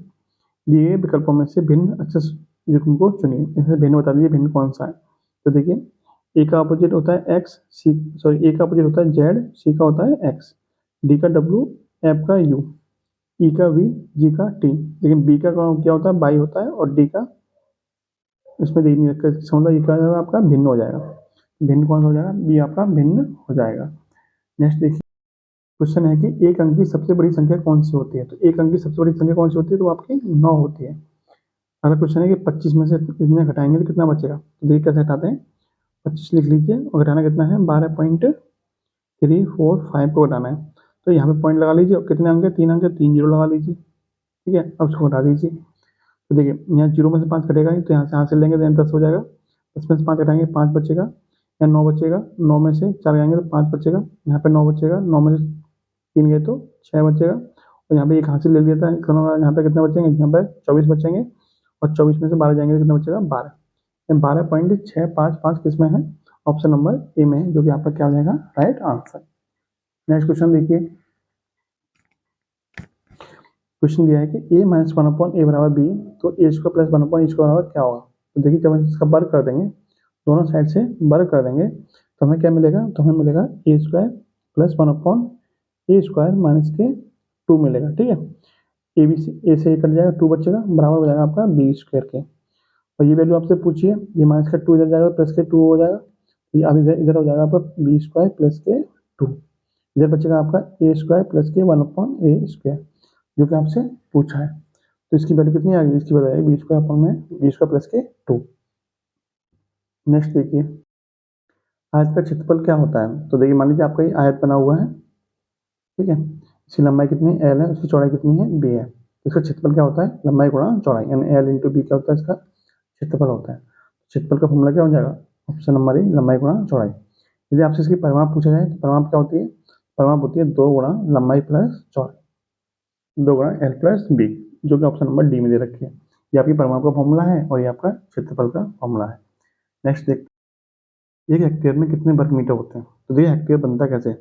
दिए गए विकल्पों में से भिन्न अक्षर युग्म को चुनिए। इसमें भिन्न बता दीजिए, भिन्न कौन सा है। तो देखिए ए का अपोजिट होता है एक्स, सी सॉरी ए का अपोजिट होता है जेड, सी का होता है एक्स, डी का डब्ल्यू, एफ का यू, ई का वी, जी का टी। लेकिन बी का क्या होता है, बाई होता है, और डी का इसमें देख नहीं रखा, समझ लो ये क्या हो जाएगा आपका भिन्न हो जाएगा। भिन्न कौन सा हो जाएगा, बी आपका भिन्न हो जाएगा। नेक्स्ट देखिए, क्वेश्चन है कि एक अंक की सबसे बड़ी संख्या कौन सी होती है। तो एक अंक की सबसे बड़ी संख्या कौन सी होती है, तो आपकी 9 होती है। अगला क्वेश्चन है कि 25 में से इतने घटाएंगे तो कितना बचेगा। तो देखिए कैसे घटाते हैं, 25 लिख लीजिए, और घटाना कितना है, 12.345 को घटाना है। तो यहाँ पे पॉइंट लगा लीजिए, और कितने अंक है, 3 अंक है, 3 जीरो लगा लीजिए, ठीक है। अब उसको घटा दीजिए, तो देखिए यहाँ जीरो में से 5 कटेगा ही, तो यहाँ से हासिल लेंगे तो यहाँ 10 हो जाएगा, 10 में से 5 घटाएंगे 5 बचेगा, यहाँ 9 बचेगा, 9 में से 4 जाएंगे तो 5 बचेगा, यहाँ पे 9 बचेगा, 9 में से 3 गए तो 6 बचेगा, और यहाँ पे एक हासिल ले लिया था, यहाँ पे कितने बचेंगे, यहाँ पे 24 बचेंगे, और 24 में से 12 जाएंगे तो कितना बचेगा, 12। 12.655 किस में है, ऑप्शन नंबर ए में है, जो कि आपका क्या हो जाएगा राइट आंसर। नेक्स्ट क्वेश्चन देखिए, क्वेश्चन दिया है कि a माइनस 1/a बराबर b, तो a square plus 1/a square बराबर क्या होगा। तो देखिए जब हम इसका वर्ग कर देंगे, दोनों साइड से वर्ग कर देंगे तो हमें क्या मिलेगा, तो हमें मिलेगा a square plus 1/a square minus के 2 मिलेगा, ठीक है। ए बी से ए से कट जाएगा, 2 बचेगा, बराबर हो जाएगा आपका बी स्क्वायर के। और ये वैल्यू आपसे पूछिए, ये माइनस का 2 इधर जाएगा, प्लस के 2 हो जाएगा, तो ये अब इधर हो जाएगा आपका बी स्क्वायर प्लस के 2, इधर बचेगा आपका ए स्क्वायर प्लस के 1/a स्क्वायर, जो कि आपसे पूछा है। तो इसकी वैल्यू कितनी आ गई, इसकी वैल्यू आएगी बी स्क्वायर अपॉन में बी स्क्वायर प्लस के 2। नेक्स्ट देखिए, आयत का क्षेत्रफल क्या होता है। तो देखिए मान लीजिए आपका ये आयत बना हुआ है, ठीक है, इसकी लंबाई कितनी एल है, उसकी चौड़ाई कितनी है बी है। तो इसका क्षेत्रफल क्या होता है, लंबाई गुणा चौड़ाई, यानी एल इंटू बी क्या होता है, इसका क्षेत्रफल होता है। क्षेत्रफल का फॉर्मूला क्या हो जाएगा, ऑप्शन नंबर ए लंबाई गुणा चौड़ाई। यदि आपसे इसकी परिमाप पूछा जाए तो परिमाप क्या होती है, परिमाप होती है 2 गुणा लंबाई प्लस चौड़ाई, 2 गुणा एल प्लस बी, जो कि ऑप्शन नंबर डी में दे रखी है। ये आपकी परिमाप का फॉर्मूला है, और ये आपका क्षेत्रफल का फॉर्मूला है। नेक्स्ट देखते हैं, एक हेक्टेयर में कितने वर्ग मीटर होते हैं। तो देखिए हेक्टेयर बनता कैसे,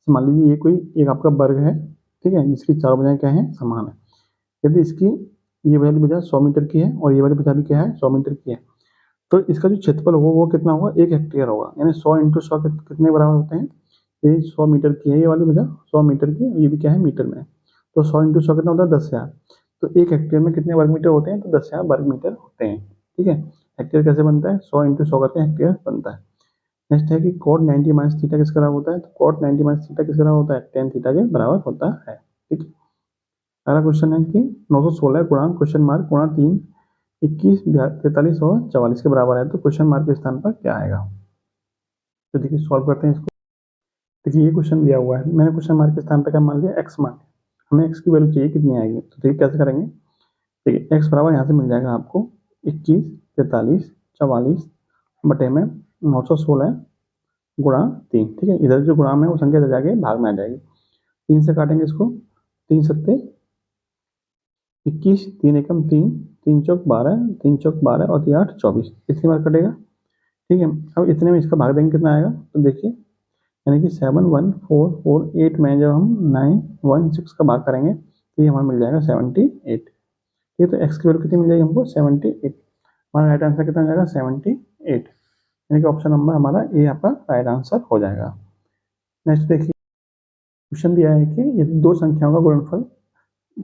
मान लीजिए ये कोई एक आपका वर्ग है, ठीक है, जिसकी चारों भुजाएं क्या है, समान है। यदि इसकी ये वाली भुजा 100 मीटर की है, और ये वाली भुजा भी क्या है, 100 मीटर की है, तो इसका जो क्षेत्रफल होगा वो कितना होगा, 1 हेक्टेयर होगा। यानी 100 इंटू 100 कितने बराबर होते हैं, ये 100 मीटर की है, ये वाली भुजा 100 मीटर की है, ये भी क्या है मीटर में है, तो 100 इंटू 100 कितना होता है, 10,000। तो 1 हेक्टेयर में कितने वर्ग मीटर होते हैं, तो 10,000 वर्ग मीटर होते हैं, ठीक है। हेक्टेयर कैसे बनता है, 100 इंटू 100 करके हेक्टेयर बनता है। नेक्स्ट है कि cot 90 माइनस थीटा किसके बराबर होता है। तो cot 90 माइनस थीटा किसके बराबर होता है, tan थीटा के बराबर होता है, ठीक है। अगला क्वेश्चन है कि 916 गुणा क्वेश्चन मार्क गुणा 3 21 43 और 44 के बराबर है, तो क्वेश्चन मार्क के स्थान पर क्या आएगा। तो देखिए सॉल्व करते हैं इसको। देखिए ये क्वेश्चन दिया हुआ है, मैंने क्वेश्चन मार्क के स्थान पर क्या मान लिया, एक्स मान लिया। हमें एक्स की वैल्यू चाहिए कितनी आएगी। तो देखिए कैसे करेंगे, देखिए एक्स बराबर यहाँ से मिल जाएगा आपको 21 43 44 बटे में 916 गुणा 3, ठीक है। इधर जो गुणा में वो संख्या इधर जाके भाग में आ जाएगी, 3 से काटेंगे इसको, 3 सत्ते 21, 3 एकम 3, 3 चौक 12, 3 चौक 12 और 3 8 24, इतनी बार कटेगा, ठीक है। अब इतने में इसका भाग देंगे कितना आएगा, तो देखिए यानी कि 71448 में जब हम 916 का भाग करेंगे तो ये हमारा मिल जाएगा 78, ठीक है। तो एक्स की वैल्यू कितनी मिल जाएगी हमको, 78। हमारा राइट आंसर कितना जाएगा, 78, यानी कि ऑप्शन नंबर हमारा ए आपका राइट आंसर हो जाएगा। नेक्स्ट देखिए, क्वेश्चन दिया है कि यदि दो संख्याओं का गुणनफल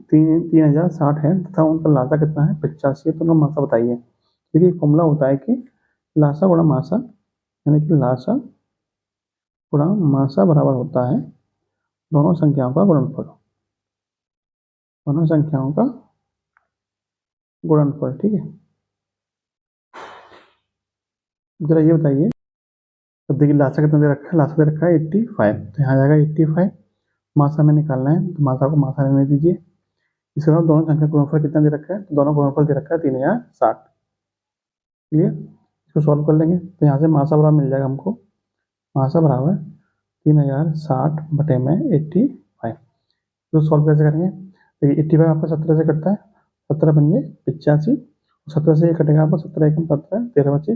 3060 है तथा उनका लासा कितना है 85 है, तो उनका मासा बताइए। देखिए फॉर्मूला होता है कि लासा गुणा मासा, यानी कि लासा गुणा मासा बराबर होता है दोनों संख्याओं का गुणनफल, दोनों संख्याओं का गुणनफल। ठीक है, जरा ये बताइए, तो देखिए लासा कितना दे रखा है, लासा दे रखा है 85, तो यहाँ जाएगा 85, मासा में निकालना है तो मासा को मासा लेने दीजिए। इसके अलावा दोनों संख्या गुणनफल कितना दे रखा है, तो दोनों गुणनफल दे रखा है 3060। क्लियर, इसको सॉल्व कर लेंगे तो यहाँ से मासा बराबर मिल जाएगा हमको, मासा बराबर 3060 बटे में 85। तो सॉल्व कैसे करेंगे, देखिए 85 आपका 17 से कटता है, 17 पंजे 85, 17 से ये कटेगा आपको 17 एकम 17, 13 बचे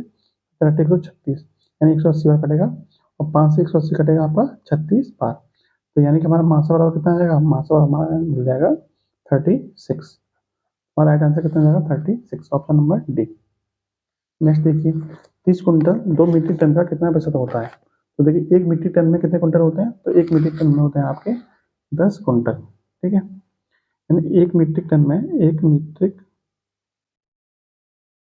17 136, यानी 180 बार कटेगा, और 5 से 180 कटेगा आपका 36 बार। तो यानी कि हमारा मासा बराबर कितना आ जाएगा, मासा बराबर हमारा मिल जाएगा 36। हमारा राइट आंसर कितना जाएगा 36, ऑप्शन नंबर डी। नेक्स्ट देखिए, 30 कुंटल 2 मीट्रिक टन का कितना प्रतिशत होता है। तो देखिए 1 मीट्रिक टन में कितने कुंटल होते हैं, तो 1 मीट्रिक टन में होते हैं आपके 10 कुंटल। ठीक है, यानी 1 मीट्रिक टन में, 1 मीट्रिक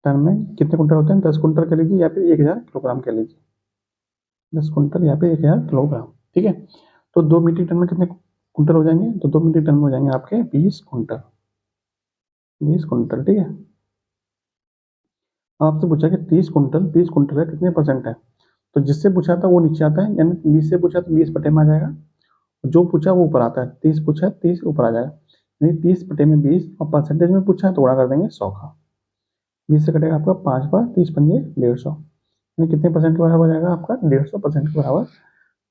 टन में कितने कुंटल होते हैं, 10 कुंटल कह लीजिए या फिर 1000 किलोग्राम कह लीजिए, 10 कुंटल या फिर 1000 किलोग्राम। ठीक है, तो 2 मीट्रिक टन में कितने कुंटल हो जाएंगे, तो 2 मीट्रिक टन में हो जाएंगे आपके 20 कुंटल, 20 कुंटल। ठीक है, आपसे पूछा कि 30 कुंटल, 20 कुंटल का कितने परसेंट है, तो जिससे पूछा था वो नीचे आता है, यानी 20 से पूछा तो 20 बटे में आ जाएगा, जो पूछा वो ऊपर आता है, 30 पूछा है 30 ऊपर आ जाएगा, यानी 30 बटे में 20, और परसेंटेज में पूछा है तो गुणा कर देंगे 100 का, 20 से कटेगा आपका 5 बार, 30 पंजे 150, यानी कितने परसेंट के बराबर आ जाएगा आपका 150% के बराबर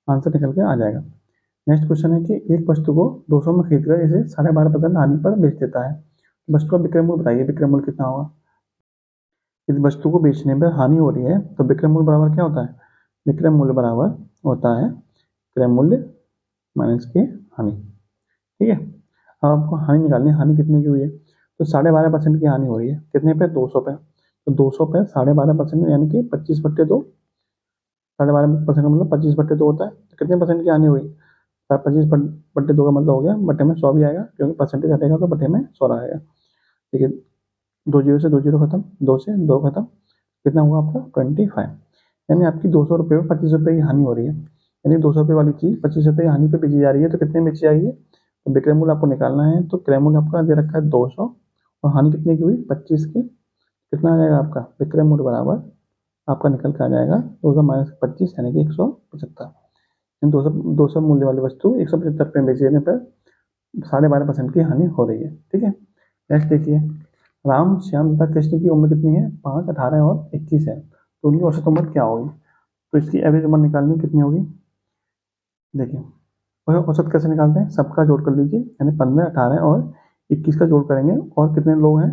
आंसर निकल के आ जाएगा। नेक्स्ट क्वेश्चन है कि एक वस्तु को 200 में खरीद कर इसे 12.5% हानि पर बेच देता है, वस्तु का विक्रय मूल्य बताइए, विक्रय मूल्य कितना होगा। इस वस्तु को बेचने पर हानि हो रही है तो विक्रय मूल्य बराबर क्या होता है, विक्रय मूल्य बराबर होता है क्रय मूल्य माइनस के हानि। ठीक है, अब आपको हानि निकालनी है, हानि कितने की हुई है, तो 12.5% की हानि हो रही है, कितने पे 200 पे, तो 200 पे 12.5% यानी कि 25/2, 12.5% का मतलब 25/2 होता है, तो कितने परसेंट की हानि हुई, 25/2 का मतलब हो गया बटे में 100 भी आएगा, क्योंकि परसेंटेज हटेगा तो बटे में 100 आएगा। ठीक है, 2 जीरो से 2 जीरो खत्म, 2 से 2 खत्म, कितना हुआ आपका 25, यानी आपकी 200 रुपये में 25 रुपये की हानि हो रही है, यानी 200 रुपये वाली चीज़ 25 रुपये की हानि पे बेची जा रही है, तो कितने बेची जाएगी, तो विक्रय मूल्य आपको निकालना है, तो क्रय मूल्य आपका दे रखा है 200, और हानि कितने की हुई 25 की, कितना आ जाएगा आपका विक्रय मूल्य बराबर आपका निकल के आ जाएगा 200 माइनस 25 यानी कि 175, 200 मूल्य वाली वस्तु 175 रुपये बेचने पर 12.5% की हानि हो रही है। ठीक है, नेक्स्ट देखिए, राम श्याम तथा कृष्ण की उम्र कितनी है, 5, 18 और 21 है, तो उनकी औसत उम्र क्या होगी, तो इसकी एवरेज उम्र निकालनी कितनी होगी। देखिए वह औसत कैसे निकालते हैं, सबका जोड़ कर लीजिए, यानी 15, 18 और 21 का जोड़ करेंगे, और कितने लोग हैं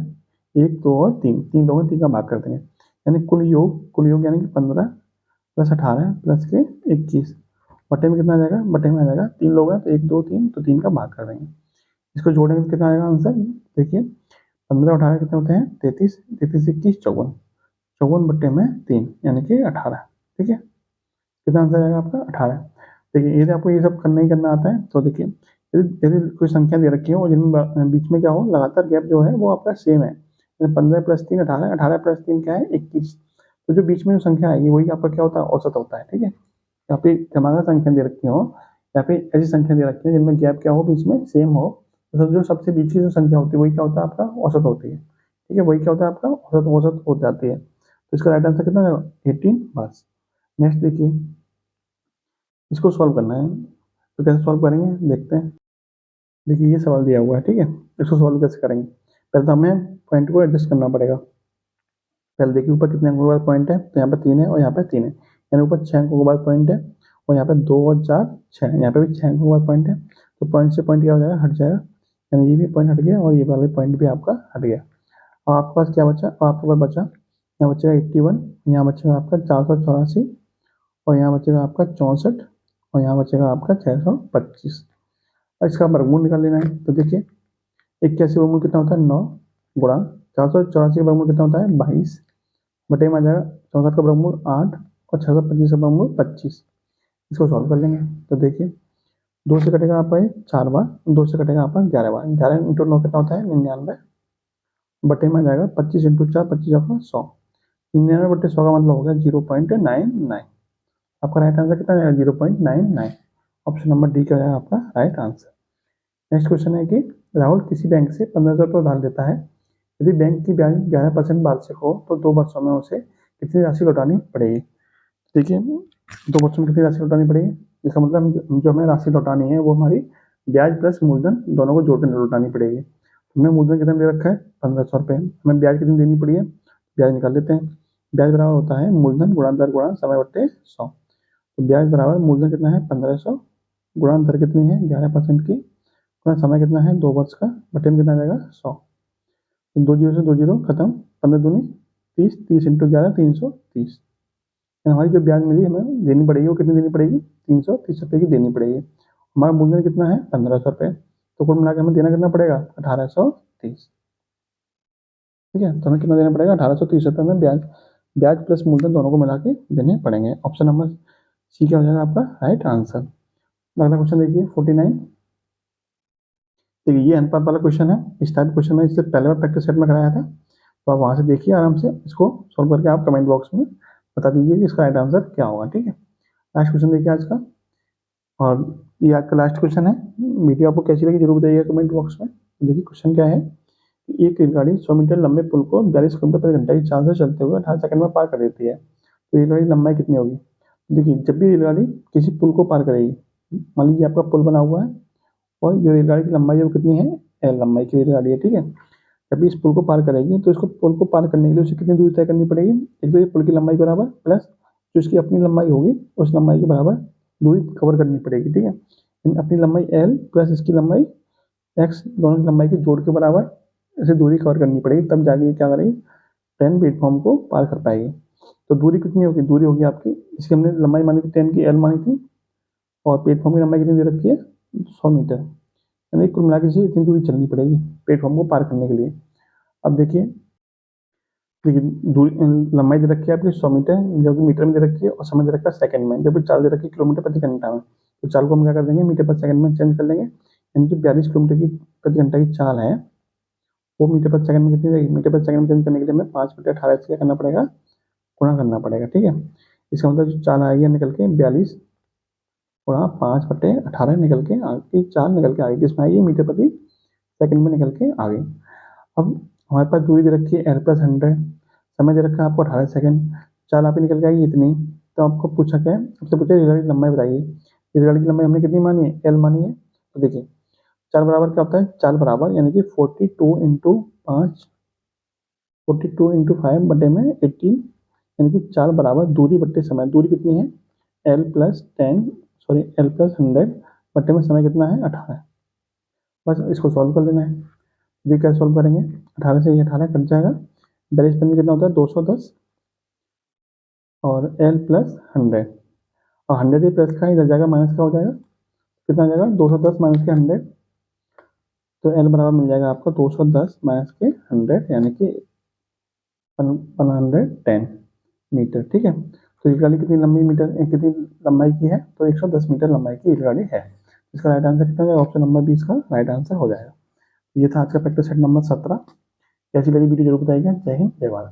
1, 2 और 3, 3 लोग हैं, 3 का भाग कर देंगे, यानी कुल योग यानी कि 15 प्लस 18 प्लस के 21, बटे में कितना आ जाएगा, बटे में आ जाएगा 3 लोग हैं तो 1, 2, 3, तो 3 का भाग कर देंगे, इसको जोड़ेंगे तो कितना आएगा आंसर, देखिए 15 और 18 कितने होते हैं 33, 33 21 54, 54 बटे में 3 यानी कि 18। ठीक है, कितना आंसर आएगा आपका 18। देखिए यदि आपको ये सब करना ही करना आता है तो देखिए, यदि कोई संख्या दे रखी हो और जिनमें बीच में क्या हो लगातार गैप जो है वो आपका सेम है, 15 प्लस 3 18, 18 प्लस 3 क्या है 21, तो जो बीच में जो संख्या आएगी वही आपका क्या होता है औसत होता है। ठीक है, या फिर क्रमांक संख्या दे रखी हो या फिर ऐसी संख्या दे रखी है जिनमें गैप क्या हो बीच में सेम हो, तो जो सबसे बीच की जो संख्या होती है वही क्या होता है आपका औसत होती है। ठीक है, वही क्या होता है आपका औसत, औसत हो जाती है, तो इसका राइट आंसर कितना होगा 18 बस। नेक्स्ट देखिए, इसको सॉल्व करना है, तो कैसे सॉल्व करेंगे देखते हैं। देखिए ये सवाल दिया हुआ है, ठीक है, इसको सॉल्व कैसे करेंगे, पहले तो हमें पॉइंट को एडजस्ट करना पड़ेगा। पहले देखिए ऊपर कितने अंकों के बाद पॉइंट है, तो यहाँ पे 3 है और यहाँ पे 3 है, यानी ऊपर 6 अंकों के बाद पॉइंट है, और यहाँ पे 2 और 4 6, यहाँ पे भी 6 अंकों के बाद पॉइंट है, तो पॉइंट से पॉइंट क्या हो जाएगा हट जाएगा, यानी ये भी पॉइंट हट गया और ये वाले पॉइंट भी आपका हट गया, और आपके पास क्या बचा, और आपके पास बचा यहाँ बचेगा 81, यहाँ बचेगा आपका 484, और यहाँ बचेगा आपका 64, और यहाँ बचेगा आपका 625, और इसका वर्गमूल निकाल लेना है। तो देखिए 81 वर्गमूल कितना होता है 9, गुणा 484 का वर्गमूल कितना होता है 22, बटे में आ जाएगा 64 का वर्गमूल 8, और 625 का वर्गमूल 25, इसको सॉल्व कर लेंगे। तो देखिए 2 से कटेगा आपका 4 बार, 2 से कटेगा आपका 11 बार, 11 इंटू 9 कितना होता है 99, बटे में आ जाएगा 25 इंटू 4 25 आपका 100, 99/100 का मतलब हो गया 0.99। आपका राइट आंसर कितना जाएगा 0.99। ऑप्शन नंबर डी क्या जाएगा आपका राइट आंसर। नेक्स्ट क्वेश्चन है कि राहुल किसी बैंक से 1500 रुपये उधार लेता है। यदि बैंक की ब्याज 11% वार्षिक हो तो 2 वर्षों में उसे कितनी राशि लौटानी पड़ेगी। देखिए 2 वर्षों में कितनी राशि लौटानी पड़ेगी, इसका मतलब जो हमें राशि लौटानी है वो हमारी ब्याज प्लस मूलधन दोनों को जोड़ कर लौटानी पड़ेगी। हमने मूलधन कितना दे रखा है 1500 रुपये, हमें ब्याज कितनी देनी पड़ी है, ब्याज निकाल लेते हैं। ब्याज बराबर होता है मूलधन गुणा दर गुणा समय बट्टे 100। तो ब्याज बराबर मूलधन कितना है 1500 गुणा दर कितनी है 11% की गुणा समय कितना है 2 वर्ष का बटे में कितना आ जाएगा 100। तो 2 जीरो से 2 जीरो खत्म, 15 दूनी 30, 30 इंटू 11 330। हमारी जो ब्याज मिली हमें देनी पड़ेगी वो कितनी देनी पड़ेगी 330 रुपये की देनी पड़ेगी। हमारा मूलधन कितना है 1500 रुपये, तो कुल मिलाकर हमें देना कितना पड़ेगा 1830। ठीक है, तो हमें कितना देना पड़ेगा 1830 रुपये में ब्याज प्लस मूलधन दोनों को मिला के देने पड़ेंगे। ऑप्शन नंबर सी क्या हो जाएगा आपका राइट आंसर। अगला क्वेश्चन देखिए 49। देखिए ये अनुपात वाला क्वेश्चन है। इस टाइप क्वेश्चन में इससे पहले बार प्रैक्टिस सेट में कराया था, तो आप वहां से देखिए आराम से, इसको सॉल्व करके आप कमेंट बॉक्स में बता दीजिए कि इसका राइट आंसर क्या होगा। ठीक है, लास्ट क्वेश्चन देखिए आज का, और ये आज का लास्ट क्वेश्चन है। वीडियो आपको कैसी लगी जरूर बताइएगा कमेंट बॉक्स में। देखिए क्वेश्चन क्या है, एक रेलगाड़ी 100 मीटर लंबे पुल को 42 किलोमीटर प्रति घंटा की चाल से चलते हुए 18 सेकंड में पार कर देती है, तो रेलगाड़ी की लंबाई कितनी होगी। देखिए जब भी रेलगाड़ी किसी पुल को पार करेगी, मान लीजिए आपका पुल बना हुआ है और जो रेलगाड़ी की लंबाई है वो कितनी है एल लंबाई की रेलगाड़ी है। ठीक है, जब भी इस पुल को पार करेगी तो इसको पुल को पार करने के लिए उसे कितनी दूरी तय करनी पड़ेगी, एक तो ये पुल की लंबाई बराबर प्लस जो इसकी अपनी लंबाई होगी उस लंबाई के बराबर दूरी कवर करनी पड़ेगी। ठीक है, अपनी लंबाई एल प्लस इसकी लंबाई एक्स दोनों की लंबाई के जोड़ के बराबर ऐसे दूरी कवर करनी पड़ेगी, तब जाके क्या करेगी ट्रेन प्लेटफॉर्म को पार कर पाएगी। तो दूरी कितनी होगी, दूरी होगी आपकी, इसकी हमने लंबाई मानी थी ट्रेन की एल मानी थी, और प्लेटफॉर्म की लंबाई कितनी दे रखी है 100 मीटर, यानी कुल मिला के इतनी दूरी चलनी पड़ेगी प्लेटफॉर्म को पार करने के लिए। अब देखिए दूरी लंबाई दे रखी है आपकी 100 मीटर जो कि मीटर में दे रखी है, और समय दे रखा है सेकंड में, जबकि चाल दे रखी है किलोमीटर प्रति घंटा में। तो चाल को हम क्या कर देंगे मीटर पर सेकंड में चेंज कर लेंगे, यानी जो 42 किलोमीटर की प्रति घंटा की चाल है वो मीटर पर सेकंड में कितनी रहेगी, मीटर पर सेकंड में चेंज करने के लिए हमें 5/18 से क्या करना पड़ेगा गुणा करना पड़ेगा। ठीक है, इसका मतलब जो चाल आएगी निकल के 42 गुणा 5/18 निकल के आगे, चाल निकल के आगे किसमें आएगी मीटर प्रति सेकंड में निकल के आ गई। अब हमारे पास दूरी दे रखी है एल प्लस 100, समय दे रखा है आपको 18 सेकंड, चाल आप ही निकल के आएगी इतनी। तो आपको पूछा क्या है, आपसे पूछा रेलगाड़ी की लंबाई बताइए। रेलगाड़ी की लंबाई हमने कितनी मानी है एल मानी है, तो देखिए चाल बराबर क्या होता है, चाल बराबर यानी कि 42 इंटू 5 42 इंटू 5 बटे में 18, यानी कि चाल बराबर दूरी बट्टे समय, दूरी कितनी है एल प्लस 100 बटे में समय कितना है 18। बस इसको सॉल्व कर लेना है। ये कैसे सॉल्व करेंगे, 18 से ये 18 कट जाएगा, 42 में कितना होता है 210 और एल प्लस 100, और 100 ही प्लस का इधर जाएगा माइनस का हो जाएगा, कितना आ जाएगा 210 माइनस के 100, तो एल बराबर मिल जाएगा आपको 210 माइनस के 100 यानी कि 110 मीटर। ठीक है, तो रेलगाड़ी कितनी लंबी मीटर कितनी लंबाई की है, तो 110 मीटर लंबाई की रेलगाड़ी है। इसका राइट आंसर कितना है, ऑप्शन नंबर 20 का राइट आंसर हो जाएगा। ये था आज का प्रैक्टिस सेट नंबर 17। कैसी लगी वीडियो जरूर बताइएगा। जय हिंद जय भारत।